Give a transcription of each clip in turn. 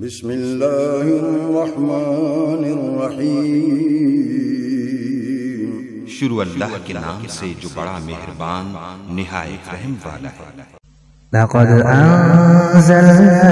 بسم اللہ الرحمن الرحیم۔ شروع اللہ کے نام سے جو بڑا مہربان نہایت رحم والا ہے۔ لقد أنزلنا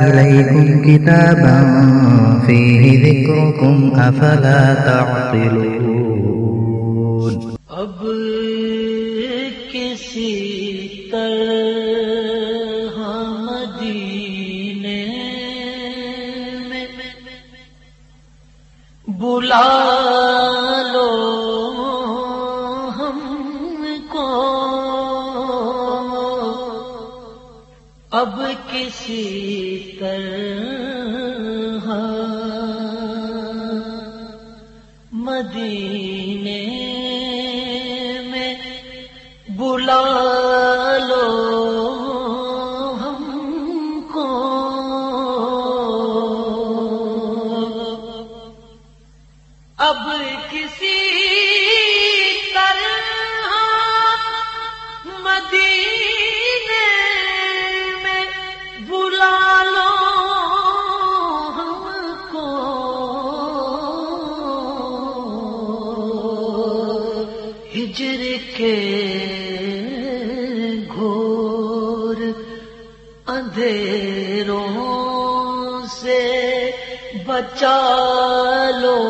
إليكم كتابا فيه ذكركم أفلا تعقلون۔ اب کسی طرح مدینے میں بلا لو ہم کو، اب کسی طرح مدینے میں بلا لو ہم کو، اب کسی طرح مدینے میں بلا لو ہم کو، ہجر کے گھور اندھیروں سے بچا لو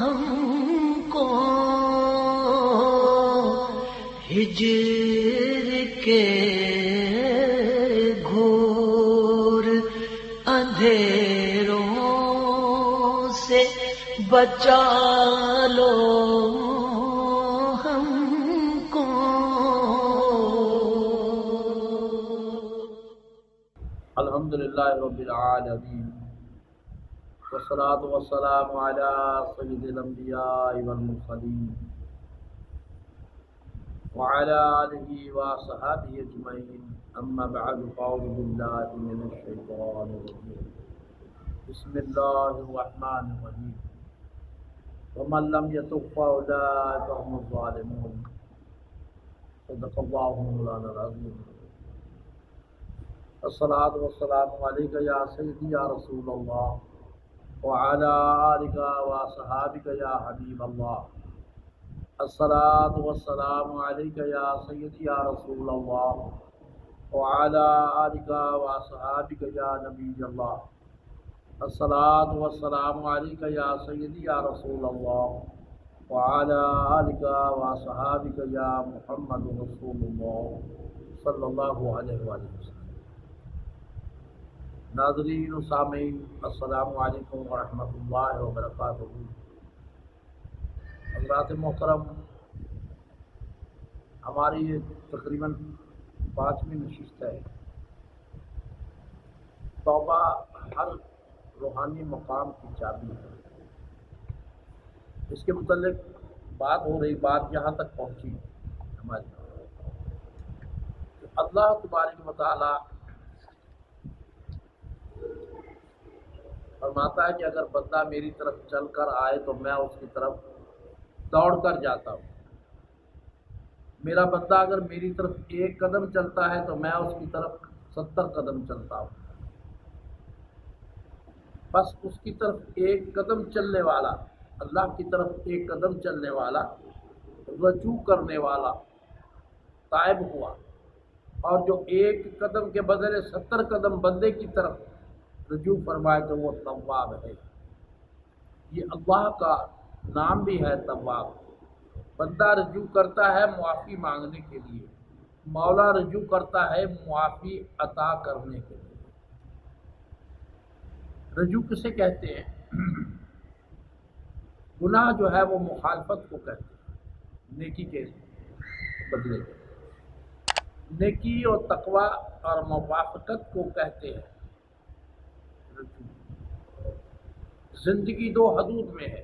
ہم کو، ہجر کے گھور اندھیروں سے بچا لو ہم کو۔ الحمدللہ رب العالمین، والصلاة والسلام علی سید الانبیاء والمرسلین وعلی آلہ وصحبہ اجمعین، اما بعد، فاعوذ باللہ من الشیطان الرجیم، بسم اللہ الرحمن الرحیم، ومن لم يتب فأولئک هم الظالمون، صدق اللہ مولانا العظیم۔ الصلاۃ والسلام علیک یا سیدی یا رسول اللہ وعلی آلک وصحابک یا حبیب اللہ۔ الصلاۃ والسلام علیک یا سیدی یا رسول اللہ وعلی آلک وصحابک یا نبی اللہ۔ الصلاۃ والسلام علیک یا سیدی یا رسول اللہ وعلی آلک وصحابک یا محمد رسول اللہ صلی اللہ علیہ وآلہ وسلم۔ ناظرین و سامعین، السلام علیکم ورحمۃ اللہ وبرکاتہ۔ حضرات محترم، ہماری یہ تقریباً 5ویں نشست ہے۔ توبہ ہر روحانی مقام کی چابی ہے۔ اس کے متعلق بات ہو رہی، بات یہاں تک پہنچی ہماری کہ اللہ تبارک و تعالی فرماتا ہے کہ اگر بندہ میری طرف چل کر آئے تو میں اس کی طرف دوڑ کر جاتا ہوں۔ میرا بندہ اگر میری طرف 1 قدم چلتا ہے تو میں اس کی طرف 70 قدم چلتا ہوں۔ بس اس کی طرف 1 قدم چلنے والا، اللہ کی طرف 1 قدم چلنے والا، رجوع کرنے والا تائب ہوا، اور جو 1 قدم کے بدلے 70 قدم بندے کی طرف رجوع فرمائے تو وہ تواب ہے۔ یہ اللہ کا نام بھی ہے تواب۔ بندہ رجوع کرتا ہے معافی مانگنے کے لیے، مولا رجوع کرتا ہے معافی عطا کرنے کے لیے۔ رجوع کسے کہتے ہیں؟ گناہ جو ہے وہ مخالفت کو کہتے ہیں، نیکی کے بدلے۔ نیکی اور تقوی اور موافقت کو کہتے ہیں رجوع۔ زندگی 2 حدود میں ہے،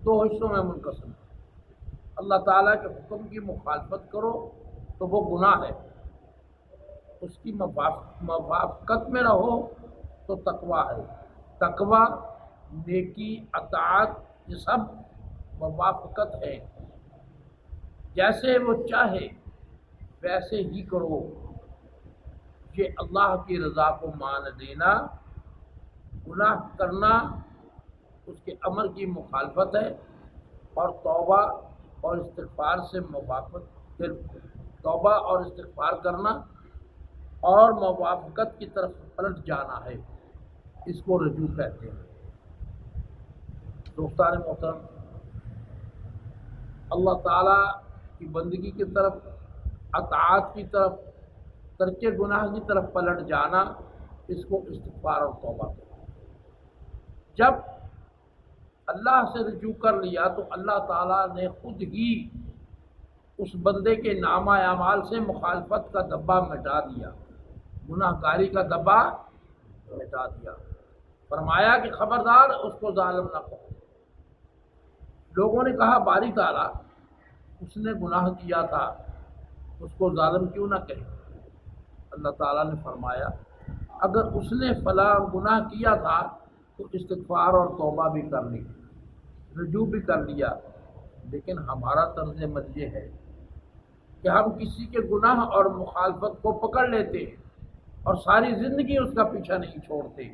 2 حصوں میں منقسم ہے۔ اللہ تعالیٰ کے حکم کی مخالفت کرو تو وہ گناہ ہے، اس کی موافقت میں رہو تو تقوی ہے۔ تقوی، نیکی، اطاعت، یہ سب موافقت ہے۔ جیسے وہ چاہے ویسے ہی کرو، یہ اللہ کی رضا کو مان لینا، گناہ کرنا اس کے امر کی مخالفت ہے، اور توبہ اور استغفار سے موافقت، توبہ اور استغفار کرنا اور موافقت کی طرف پلٹ جانا ہے، اس کو رجوع کہتے ہیں۔ دوستان محترم، اللہ تعالیٰ کی بندگی کی طرف، اطاعت کی طرف، ترک گناہ کی طرف پلٹ جانا، اس کو استغفار اور توبہ کہتے ہیں۔ جب اللہ سے رجوع کر لیا تو اللہ تعالیٰ نے خود ہی اس بندے کے نامہ اعمال سے مخالفت کا دبا مٹا دیا، گناہ گاری کا دبا مٹا دیا۔ فرمایا کہ خبردار اس کو ظالم نہ کہو۔ لوگوں نے کہا باری تعالیٰ اس نے گناہ کیا تھا، اس کو ظالم کیوں نہ کہے؟ اللہ تعالیٰ نے فرمایا اگر اس نے فلاں گناہ کیا تھا تو استغفار اور توبہ بھی کر لی، رجوع بھی کر لیا، لیکن ہمارا طرز عمل یہ ہے کہ ہم کسی کے گناہ اور مخالفت کو پکڑ لیتے ہیں اور ساری زندگی اس کا پیچھا نہیں چھوڑتے۔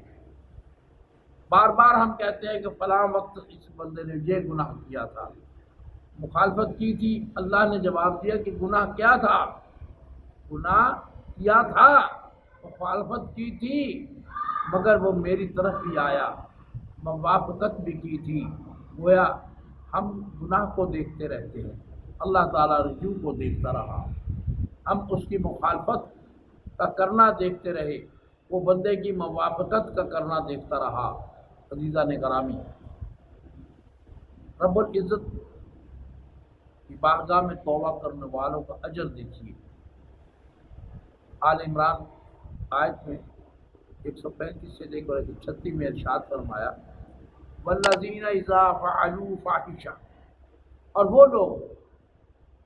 بار بار ہم کہتے ہیں کہ فلاں وقت اس بندے نے یہ گناہ کیا تھا، مخالفت کی تھی، اللہ نے جواب دیا کہ گناہ کیا تھا، گناہ کیا تھا، مخالفت کی تھی، مگر وہ میری طرف ہی آیا، موافقت بھی کی تھی۔ گویا ہم گناہ کو دیکھتے رہتے ہیں، اللہ تعالیٰ رجوع کو دیکھتا رہا، ہم اس کی مخالفت کا کرنا دیکھتے رہے، وہ بندے کی موافقت کا کرنا دیکھتا رہا۔ عزیزان گرامی، رب العزت کی بارگاہ میں توبہ کرنے والوں کا اجر دیکھیے۔ آل عمران آیت میں 135 سے لے کر 136 میں ارشاد فرمایا والذین اذا فعلوا فاحشہ، اور وہ لوگ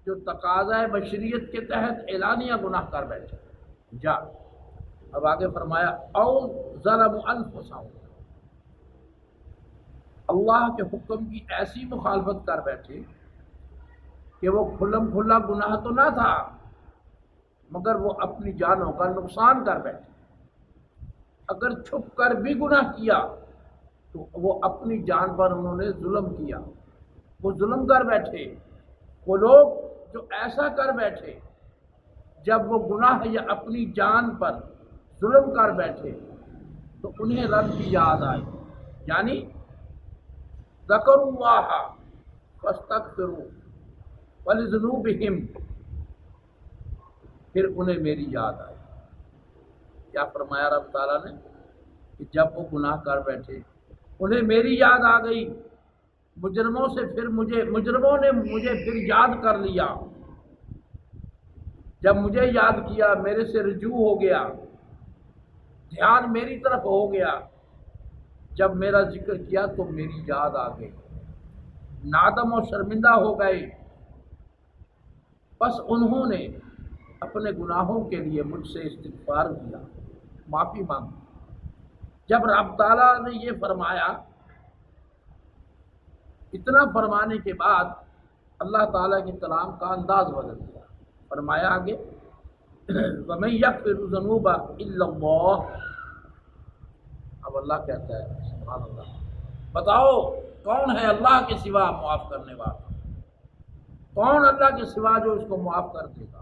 جو تقاضۂ بشریت کے تحت اعلانیہ گناہ کر بیٹھے۔ جا اب آگے فرمایا او ظلموا انفسہم، اللہ کے حکم کی ایسی مخالفت کر بیٹھے کہ وہ کھلم کھلا گناہ تو نہ تھا، مگر وہ اپنی جانوں کا نقصان کر بیٹھے۔ اگر چھپ کر بھی گناہ کیا تو وہ اپنی جان پر انہوں نے ظلم کیا، وہ ظلم کر بیٹھے۔ وہ لوگ جو ایسا کر بیٹھے جب وہ گناہ یا اپنی جان پر ظلم کر بیٹھے تو انہیں رب کی یاد آئی، یعنی ذکروا اللہ فاستغفروا ولذنوبہم، پھر انہیں میری یاد آئی۔ کیا فرمایا رب تعالیٰ نے کہ جب وہ گناہ کر بیٹھے انہیں میری یاد آ گئی، مجرموں نے مجھے پھر یاد کر لیا۔ جب مجھے یاد کیا، میرے سے رجوع ہو گیا، دھیان میری طرف ہو گیا، جب میرا ذکر کیا تو میری یاد آ گئی، نادم و شرمندہ ہو گئے، بس انہوں نے اپنے گناہوں کے لیے مجھ سے استغفار کیا، معافی مانگی۔ جب رب تعالیٰ نے یہ فرمایا، اتنا فرمانے کے بعد اللہ تعالیٰ کے کلام کا انداز بدل گیا۔ فرمایا آگے وَمَن يَغْفِرُ الذُّنُوبَ إِلَّا اللَّهُ، اب اللہ کہتا ہے سبحان اللہ، بتاؤ کون ہے اللہ کے سوا معاف کرنے والا؟ کون اللہ کے سوا جو اس کو معاف کر دے گا؟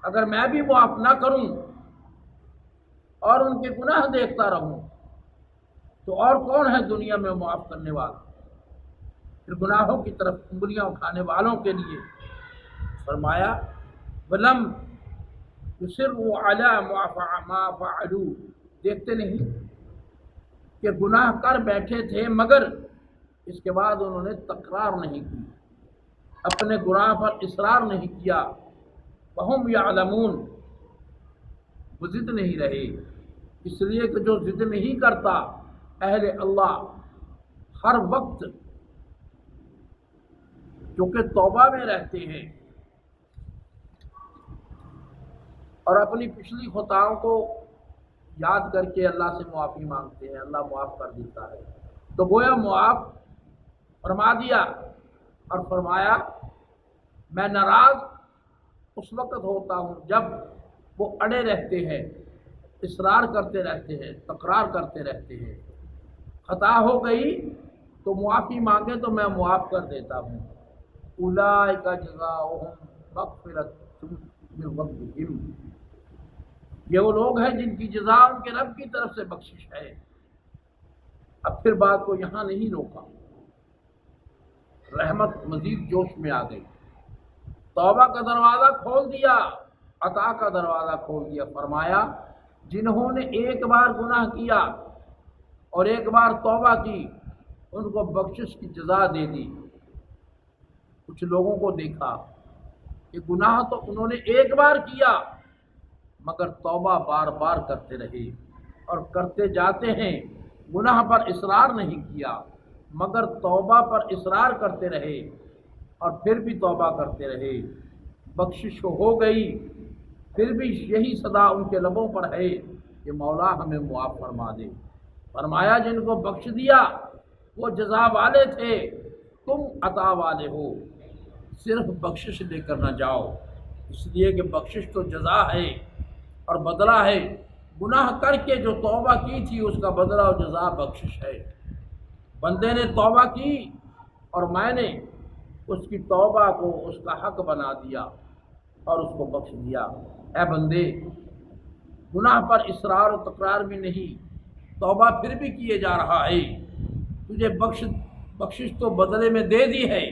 اگر میں بھی معاف نہ کروں اور ان کے گناہ دیکھتا رہوں تو اور کون ہے دنیا میں معاف کرنے والا؟ پھر گناہوں کی طرف انگلیاں اٹھانے والوں کے لیے فرمایا وَلَمْ يُصِرُّوا عَلَىٰ مَا فَعَلُوا، دیکھتے نہیں کہ گناہ کر بیٹھے تھے مگر اس کے بعد انہوں نے تکرار نہیں کی، اپنے گناہ پر اصرار نہیں کیا، وَهُمْ يَعْلَمُونَ، وہ ضد نہیں رہے، اس لیے کہ جو ضد نہیں کرتا اہل اللہ ہر وقت چونکہ توبہ میں رہتے ہیں اور اپنی پچھلی خطاؤں کو یاد کر کے اللہ سے معافی مانگتے ہیں، اللہ معاف کر دیتا ہے، تو گویا معاف فرما دیا اور فرمایا میں ناراض اس وقت ہوتا ہوں جب وہ اڑے رہتے ہیں اصرار کرتے رہتے ہیں، تکرار کرتے رہتے ہیں۔ خطا ہو گئی تو معافی مانگے تو میں معاف کر دیتا ہوں۔ اولئک جزاؤہم مغفرۃ من ربہم، یہ وہ لوگ ہیں جن کی جزا ان کے رب کی طرف سے بخشش ہے۔ اب پھر بات کو یہاں نہیں روکا، رحمت مزید جوش میں آ گئی، توبہ کا دروازہ کھول دیا، عطا کا دروازہ کھول دیا۔ فرمایا جنہوں نے ایک بار گناہ کیا اور ایک بار توبہ کی ان کو بخشش کی جزا دے دی۔ کچھ لوگوں کو دیکھا کہ گناہ تو انہوں نے ایک بار کیا مگر توبہ بار بار کرتے رہے اور کرتے جاتے ہیں، گناہ پر اصرار نہیں کیا مگر توبہ پر اصرار کرتے رہے اور پھر بھی توبہ کرتے رہے، بخشش ہو گئی، پھر بھی یہی صدا ان کے لبوں پر ہے کہ مولا ہمیں معاف فرما دے۔ فرمایا جن کو بخش دیا وہ جزا والے تھے، تم عطا والے ہو، صرف بخشش لے کر نہ جاؤ، اس لیے کہ بخشش تو جزا ہے اور بدلہ ہے۔ گناہ کر کے جو توبہ کی تھی اس کا بدلہ اور جزا بخشش ہے۔ بندے نے توبہ کی اور میں نے اس کی توبہ کو اس کا حق بنا دیا اور اس کو بخش دیا۔ اے بندے، گناہ پر اصرار و تکرار بھی نہیں، توبہ پھر بھی کیے جا رہا ہے، تجھے بخشش تو بدلے میں دے دی ہے،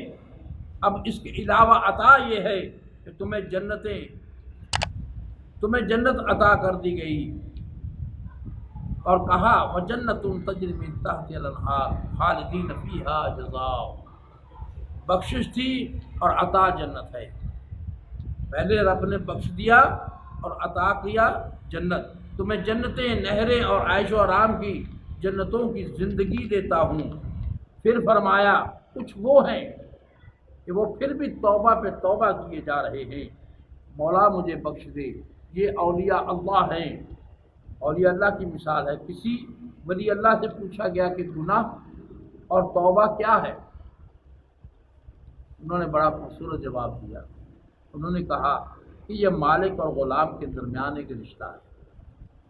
اب اس کے علاوہ عطا یہ ہے کہ تمہیں جنت عطا کر دی گئی، اور کہا وَجَنَّةٌ تَجْرِی مِن تَحْتِہَا الْأَنْہَارُ خَالِدِینَ فِیہَا جَزَاءً۔ بخشش تھی اور عطا جنت ہے۔ پہلے رب نے بخش دیا اور عطا کیا جنت، تمہیں جنتیں، نہریں اور عیش و آرام کی جنتوں کی زندگی دیتا ہوں۔ پھر فرمایا کچھ وہ ہیں کہ وہ پھر بھی توبہ پہ توبہ کیے جا رہے ہیں، مولا مجھے بخش دے۔ یہ اولیاء اللہ ہیں۔ اولیاء اللہ کی مثال ہے۔ کسی ولی اللہ سے پوچھا گیا کہ گناہ اور توبہ کیا ہے؟ انہوں نے بڑا خوبصورت جواب دیا۔ انہوں نے کہا کہ یہ مالک اور غلام کے درمیان ایک رشتہ ہے،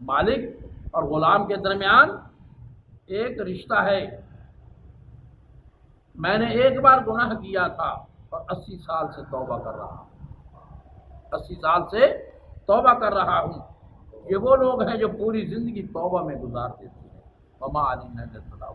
مالک اور غلام کے درمیان ایک رشتہ ہے۔ میں نے ایک بار گناہ کیا تھا اور 80 سال سے توبہ کر رہا ہوں، 80 سال سے توبہ کر رہا ہوں۔ یہ وہ لوگ ہیں جو پوری زندگی توبہ میں گزار دیتے ہیں۔ وما علینا الا البلاغ۔